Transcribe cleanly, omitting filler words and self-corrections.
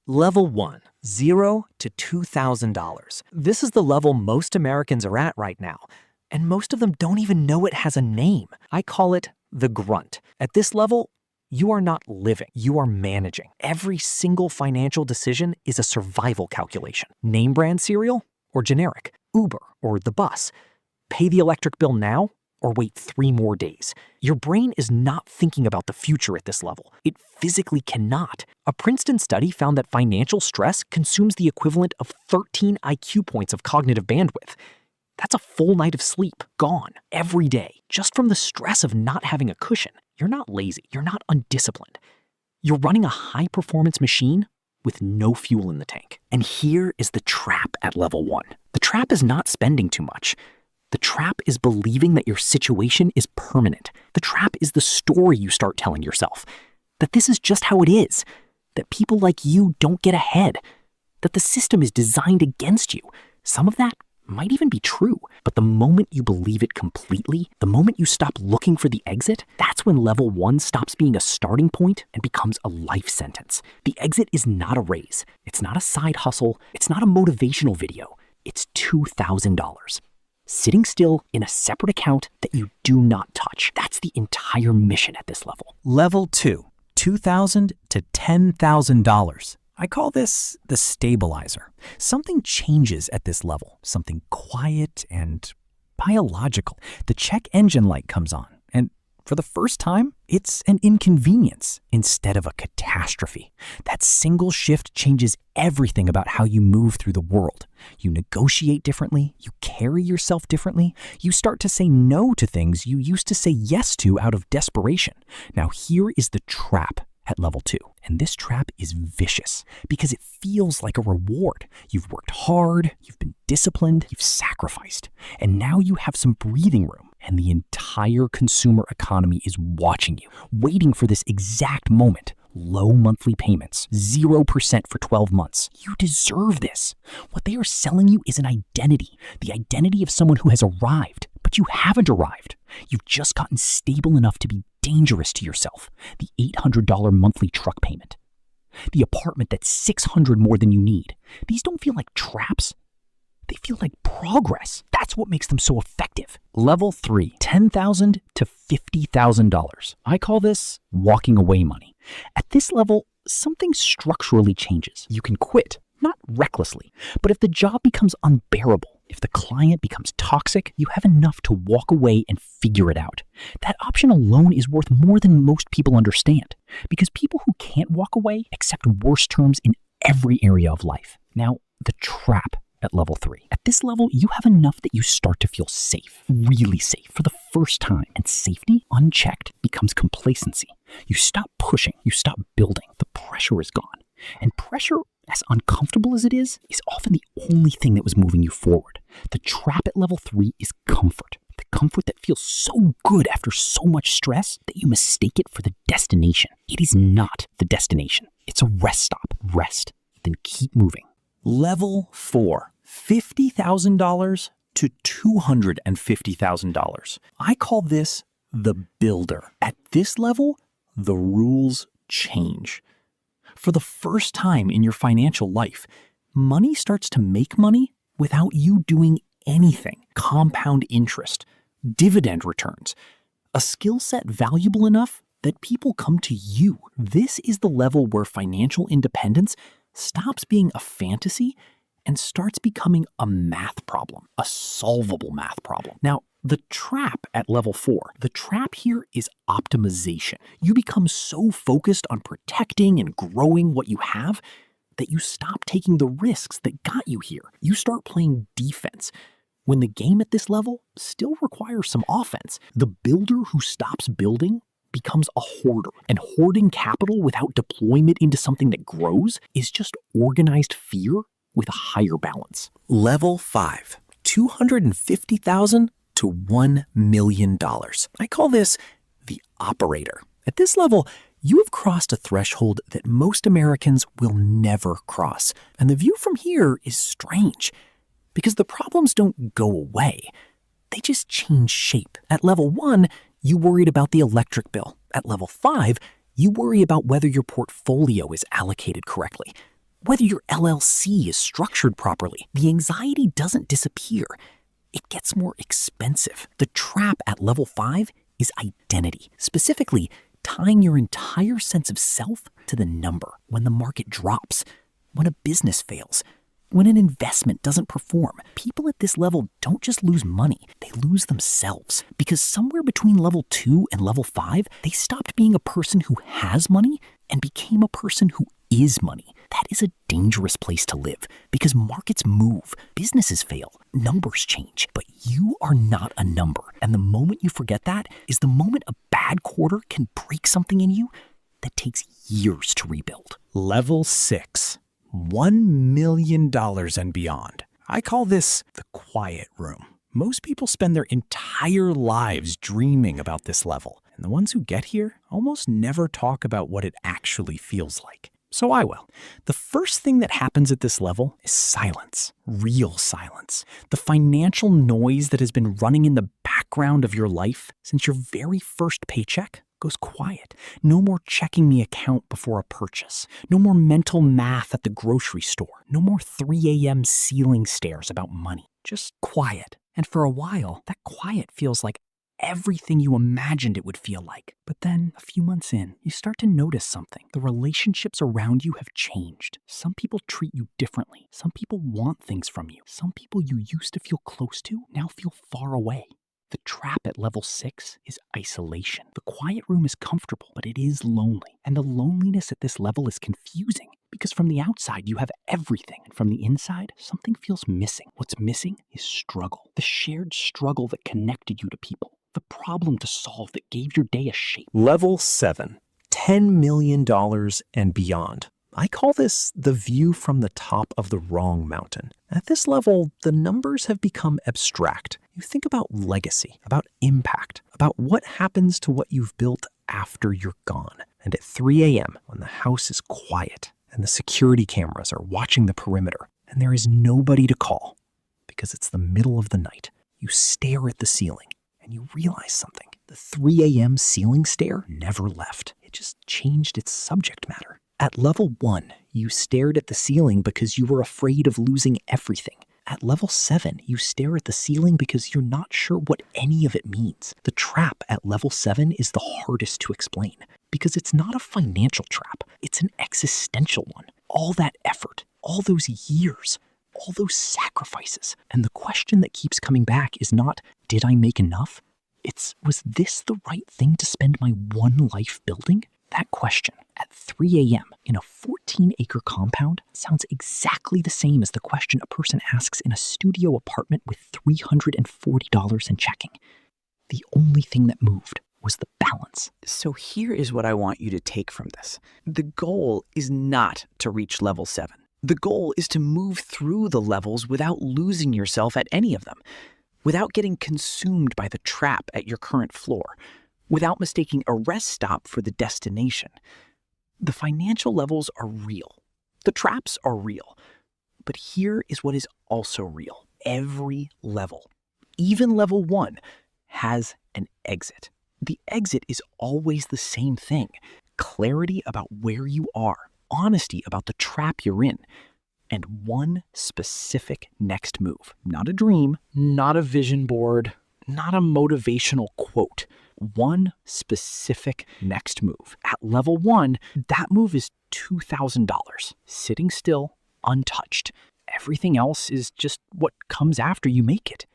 Level 1, $0 to $2,000. This is the level most Americans are at right now, and most of them don't even know it has a name. I call it the grunt. At this level, you are not living, you are managing. Every single financial decision is a survival calculation. Name brand cereal or generic? Uber or the bus? Pay the electric bill now or wait 3 more days? Your brain is not thinking about the future at this level. It physically cannot. A Princeton study found that financial stress consumes the equivalent of 13 IQ points of cognitive bandwidth. That's a full night of sleep, gone, every day, just from the stress of not having a cushion. You're not lazy, you're not undisciplined. You're running a high-performance machine with no fuel in the tank. And here is the trap at level 1. The trap is not spending too much. The trap is believing that your situation is permanent. The trap is the story you start telling yourself, that this is just how it is, that people like you don't get ahead, that the system is designed against you. Some of that might even be true, but the moment you believe it completely, the moment you stop looking for the exit, that's when level 1 stops being a starting point and becomes a life sentence. The exit is not a raise. It's not a side hustle. It's not a motivational video. It's $2,000. Sitting still in a separate account that you do not touch. That's the entire mission at this level. Level 2, $2,000 to $10,000. I call this the stabilizer. Something changes at this level, something quiet and biological. The check engine light comes on, and for the first time, it's an inconvenience instead of a catastrophe. That single shift changes everything about how you move through the world. You negotiate differently, you carry yourself differently, you start to say no to things you used to say yes to out of desperation. Now here is the trap at level 2. And this trap is vicious because it feels like a reward. You've worked hard, you've been disciplined, you've sacrificed, and now you have some breathing room. And the entire consumer economy is watching you, waiting for this exact moment. Low monthly payments, 0% for 12 months. You deserve this. What they are selling you is an identity, the identity of someone who has arrived, but you haven't arrived. You've just gotten stable enough to be dangerous to yourself. The $800 monthly truck payment, the apartment that's $600 more than you need. These don't feel like traps. They feel like progress. That's what makes them so effective. Level 3, $10,000 to $50,000. I call this walking away money. At this level, something structurally changes. You can quit, not recklessly, but if the job becomes unbearable, if the client becomes toxic, you have enough to walk away and figure it out. That option alone is worth more than most people understand, because people who can't walk away accept worse terms in every area of life. Now, the trap at level 3. At this level, you have enough that you start to feel safe, really safe for the first time. And safety, unchecked, becomes complacency. You stop pushing, you stop building. The pressure is gone. And pressure, as uncomfortable as it is often the only thing that was moving you forward. The trap at level 3 is comfort. The comfort that feels so good after so much stress that you mistake it for the destination. It is not the destination. It's a rest stop. Rest, then keep moving. Level 4, $50,000 to $250,000. I call this the builder. At this level, the rules change. For the first time in your financial life, money starts to make money without you doing anything. Compound interest, dividend returns, a skill set valuable enough that people come to you. This is the level where financial independence stops being a fantasy and starts becoming a math problem, a solvable math problem. Now, the trap at level 4, the trap here is optimization. You become so focused on protecting and growing what you have that you stop taking the risks that got you here. You start playing defense when the game at this level still requires some offense. The builder who stops building becomes a hoarder, and hoarding capital without deployment into something that grows is just organized fear with a higher balance. Level 5, $250,000 to $1 million. I call this the operator. At this level, you have crossed a threshold that most Americans will never cross. And the view from here is strange, because the problems don't go away. They just change shape. At level 1, you worried about the electric bill. At level 5, you worry about whether your portfolio is allocated correctly. whether your LLC is structured properly. The anxiety doesn't disappear. It gets more expensive. The trap at level 5 is identity, specifically tying your entire sense of self to the number. When the market drops, when a business fails, when an investment doesn't perform, people at this level don't just lose money, they lose themselves. Because somewhere between level 2 and level 5, they stopped being a person who has money and became a person who is money. That is a dangerous place to live because markets move, businesses fail, numbers change, but you are not a number. And the moment you forget that is the moment a bad quarter can break something in you that takes years to rebuild. Level 6. $1 million and beyond. I call this the quiet room. Most people spend their entire lives dreaming about this level, and the ones who get here almost never talk about what it actually feels like. So I will. The first thing that happens at this level is silence, real silence. The financial noise that has been running in the background of your life since your very first paycheck goes quiet. No more checking the account before a purchase. No more mental math at the grocery store. No more 3 a.m. ceiling stares about money. Just quiet. And for a while, that quiet feels like everything you imagined it would feel like. But then, a few months in, you start to notice something. The relationships around you have changed. Some people treat you differently. Some people want things from you. Some people you used to feel close to now feel far away. The trap at level 6 is isolation. The quiet room is comfortable, but it is lonely. And the loneliness at this level is confusing because from the outside you have everything, and from the inside something feels missing. What's missing is struggle. The shared struggle that connected you to people. The problem to solve that gave your day a shape. Level 7. $10 million and beyond. I call this the view from the top of the wrong mountain. At this level, the numbers have become abstract. You think about legacy, about impact, about what happens to what you've built after you're gone. And at 3 a.m., when the house is quiet and the security cameras are watching the perimeter, and there is nobody to call because it's the middle of the night, you stare at the ceiling and you realize something. The 3 a.m. ceiling stare never left. It just changed its subject matter. At level 1, you stared at the ceiling because you were afraid of losing everything. At level 7, you stare at the ceiling because you're not sure what any of it means. The trap at level 7 is the hardest to explain because it's not a financial trap. It's an existential one. All that effort, all those years, all those sacrifices. And the question that keeps coming back is not, did I make enough? It's, was this the right thing to spend my one life building? That question at 3 a.m. in a 14-acre compound sounds exactly the same as the question a person asks in a studio apartment with $340 in checking. The only thing that moved was the balance. So here is what I want you to take from this. The goal is not to reach level 7. The goal is to move through the levels without losing yourself at any of them, without getting consumed by the trap at your current floor, without mistaking a rest stop for the destination. The financial levels are real. The traps are real. But here is what is also real. Every level, even level 1, has an exit. The exit is always the same thing. Clarity about where you are, honesty about the trap you're in, and one specific next move. Not a dream, not a vision board, not a motivational quote. One specific next move. At level 1, that move is $2,000, sitting still, untouched. Everything else is just what comes after you make it.